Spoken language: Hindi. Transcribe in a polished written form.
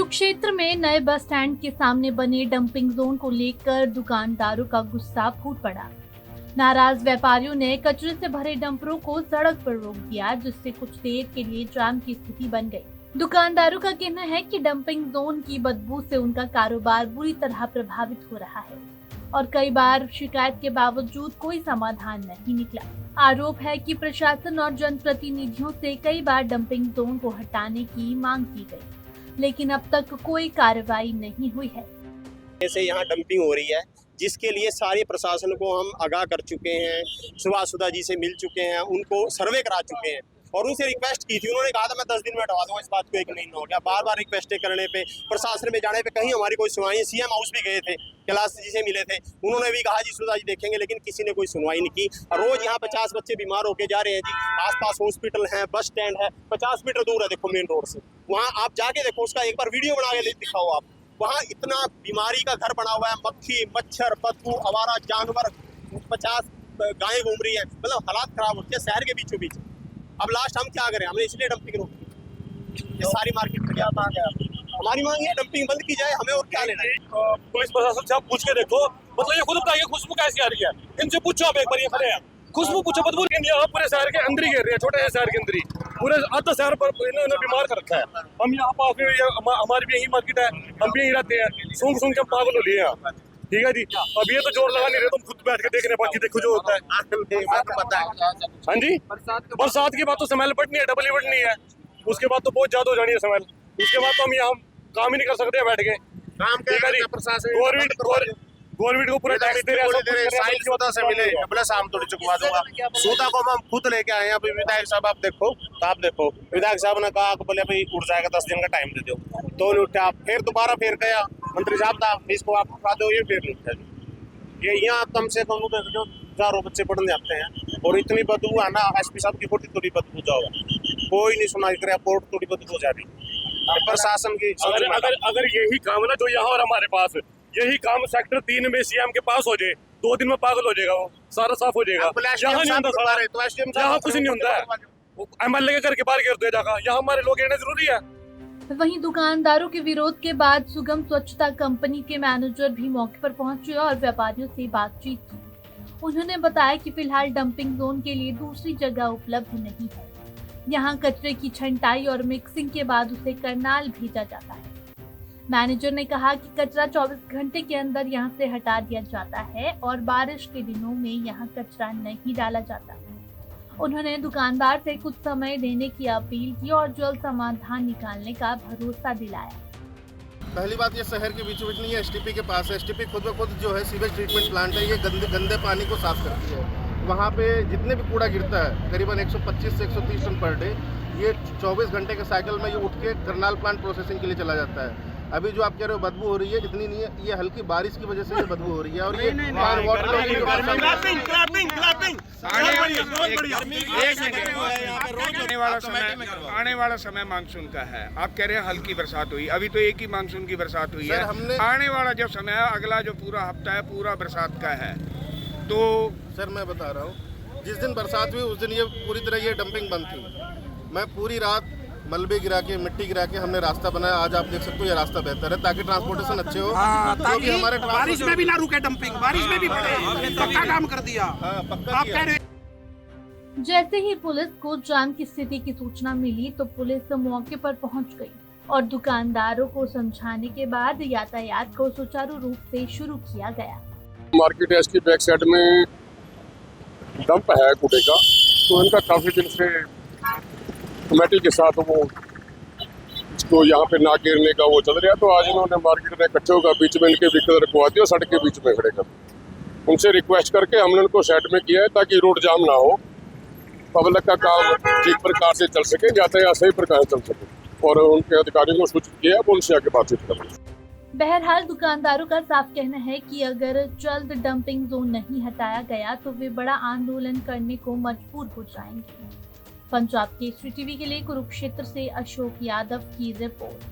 कुरुक्षेत्र में नए बस स्टैंड के सामने बने डंपिंग जोन को लेकर दुकानदारों का गुस्सा फूट पड़ा। नाराज व्यापारियों ने कचरे से भरे डंपरों को सड़क पर रोक दिया, जिससे कुछ देर के लिए जाम की स्थिति बन गई। दुकानदारों का कहना है कि डंपिंग जोन की बदबू से उनका कारोबार बुरी तरह प्रभावित हो रहा है और कई बार शिकायत के बावजूद कोई समाधान नहीं निकला। आरोप है कि प्रशासन और जनप्रतिनिधियों से कई बार डंपिंग जोन को हटाने की मांग की गई, लेकिन अब तक कोई कार्रवाई नहीं हुई है। जैसे यहाँ डंपिंग हो रही है, जिसके लिए सारे प्रशासन को हम आगाह कर चुके हैं, सुधा जी से मिल चुके हैं, उनको सर्वे करा चुके हैं और उनसे रिक्वेस्ट की थी। उन्होंने कहा था मैं 10 दिन में हटवा दूंगा। इस बात को 1 महीना हो गया। बार बार रिक्वेस्ट करने पे, प्रशासन में जाने पे कहीं हमारी कोई सुनवाई। सीएम हाउस भी गए थे, कैलाश जी से मिले थे, उन्होंने भी कहा जी सुधा जी देखेंगे, लेकिन किसी ने कोई सुनवाई नहीं की। रोज यहाँ 50 बच्चे बीमार होके जा रहे हैं जी। आसपास हॉस्पिटल है, बस स्टैंड है, 50 मीटर दूर है, देखो मेन रोड से। वहाँ आप जाके देखो, उसका एक बार वीडियो बना के दिखाओ आप। वहाँ इतना बीमारी का घर बना हुआ है, मक्खी, मच्छर, बदबू, आवारा जानवर, 50 गायें घूम रही है, मतलब हालात खराब होते हैं शहर के बीचों बीच। अब लास्ट हम क्या करें, हमने इसलिए डंपिंग रोकी। ये सारी मार्केट में क्या मांग है? हमारी मांग है डंपिंग बंद की जाए, हमें और क्या लेना है। पुलिस प्रशासन से आप पूछ के देखो, मतलब ये खुद बताइए खुशबू कैसी आ रही है। इनसे पूछो आप, एक बार ये खड़े हैं, खुशबू पूछो, बदबू यहाँ पूरे शहर के अंदर ही गिर रही है, छोटे शहर के अंदर ही पूरे आधा शहर पर इन्होंने बीमार कर रखा है। हम यहाँ पास में, हमारी भी यही मार्केट है, हम भी यही रहते हैं, सूंघ सूंघ के पागल हो लिए हैं। ठीक है जी, अब ये तो जोर लगा नहीं रहे, तुम खुद बैठ के देख रहे, बाकी देखो जो होता है। हाँ जी, बरसात की बात तो स्मेल बढ़नी है, डबल ही बढ़नी है। उसके बाद तो बहुत ज्यादा हो जानी है स्मेल। उसके बाद तो हम यहाँ काम ही नहीं कर सकते बैठ के। गवर्नमेंट को पूरा टैक्स दे रहे से मिले, प्लस हम थोड़ी चुकवा दूंगा। सूता को हम खुद लेके आए हैं। अभी विधायक साहब आप देखो, तो आप देखो, विधायक साहब ने कहा बोले अभी उठ जाएगा, 10 दिन का टाइम दे दो, तो नहीं उठा। फिर दोबारा फिर गया मंत्री साहब था, इसको आप उठा दो, ये फिर नहीं उठा। ये यहाँ कम से कम जो 4 बच्चे पढ़ने आते हैं और इतनी बदबू है ना, एसपी साहब की थोड़ी बदबू जाओ, कोई नहीं सुनाई करे, पोर्ट थोड़ी बदबू जा रही प्रशासन की। अगर यही काम है ना जो यहाँ और हमारे पास, यही काम सेक्टर 3 में सीएम के पास हो जाए, 2 दिन में पागल हो जाएगा, वो सारा साफ हो जाएगा। यहाँ नहीं होता, यहाँ कुछ नहीं होता है। एमएलए के घर के बाहर गिर दे जाएगा, यहाँ हमारे लोग रहना जरूरी है। वहीं दुकानदारों के विरोध के बाद सुगम स्वच्छता कंपनी के मैनेजर भी मौके पर पहुंचे और व्यापारियों से बातचीत की। उन्होंने बताया कि फिलहाल डंपिंग जोन के लिए दूसरी जगह उपलब्ध नहीं है। यहाँ कचरे की छंटाई और मिक्सिंग के बाद उसे करनाल भेजा जाता है। मैनेजर ने कहा कि कचरा 24 घंटे के अंदर यहाँ से हटा दिया जाता है और बारिश के दिनों में यहाँ कचरा नहीं डाला जाता। उन्होंने दुकानदार से कुछ समय देने की अपील की और जल्द समाधान निकालने का भरोसा दिलाया। पहली बात, ये शहर के बीचों बीच नहीं है, एसटीपी के पास है। एसटीपी खुद ब खुद जो है सीवेज ट्रीटमेंट प्लांट है, ये गंदे पानी को साफ करती है। वहाँ पे जितने भी कूड़ा गिरता है, करीबन 125 से 130 टन पर डे, ये 24 घंटे के साइकिल में ये उठ के करनाल प्लांट प्रोसेसिंग के लिए चला जाता है। अभी जो आप कह रहे हो बदबू हो रही है, इतनी नहीं है, ये हल्की बारिश की वजह से ये बदबू हो रही है। और ये आने वाला समय मानसून का है। आप कह रहे हैं हल्की बरसात हुई, अभी तो एक ही मानसून की बरसात हुई है। आने वाला जो समय है, अगला जो पूरा हफ्ता है, पूरा बरसात का है। तो सर मैं बता रहा हूँ, जिस दिन बरसात हुई उस दिन ये पूरी तरह ये डंपिंग बंद थी। मैं पूरी रात मलबे गिरा के, मिट्टी गिरा के हमने रास्ता बनाया। आज आप देख सकते हो ये रास्ता बेहतर है, ताकि ट्रांसपोर्टेशन अच्छे हो। ताकि हमारे बारिश में भी ना रुके डंपिंग, बारिश में भी पक्का काम कर दिया। आप कह रहे। जैसे ही पुलिस को जाम की स्थिति की सूचना मिली तो पुलिस मौके पर पहुंच गई और दुकानदारों को समझाने के बाद यातायात को सुचारू रूप से शुरू किया गया। मार्केट है, इसकी बैक साइड में डंप है कूड़े का, तो इनका काफी दिन से कमेटी के साथ वो इसको यहाँ पे ना गिरने का वो चल रहा है। तो आज इन्होंने मार्केट में इकट्ठे होकर बीच में इनके व्हीकल रखवा दिया, सड़क के बीच में खड़े कर उनसे रिक्वेस्ट करके हमने उनको साइड में किया है, ताकि रोड जाम ना हो, पब्लिक का काम ठीक प्रकार से चल सके, यातायात सही प्रकार से चल सके। और उनके अधिकारियों को सूचित किया है, उनसे आके बातचीत करें। बहरहाल दुकानदारों का साफ कहना है कि अगर जल्द डंपिंग जोन नहीं हटाया गया तो वे बड़ा आंदोलन करने को मजबूर हो जाएंगे। पंजाब केसरी टीवी के लिए कुरुक्षेत्र से अशोक यादव की रिपोर्ट।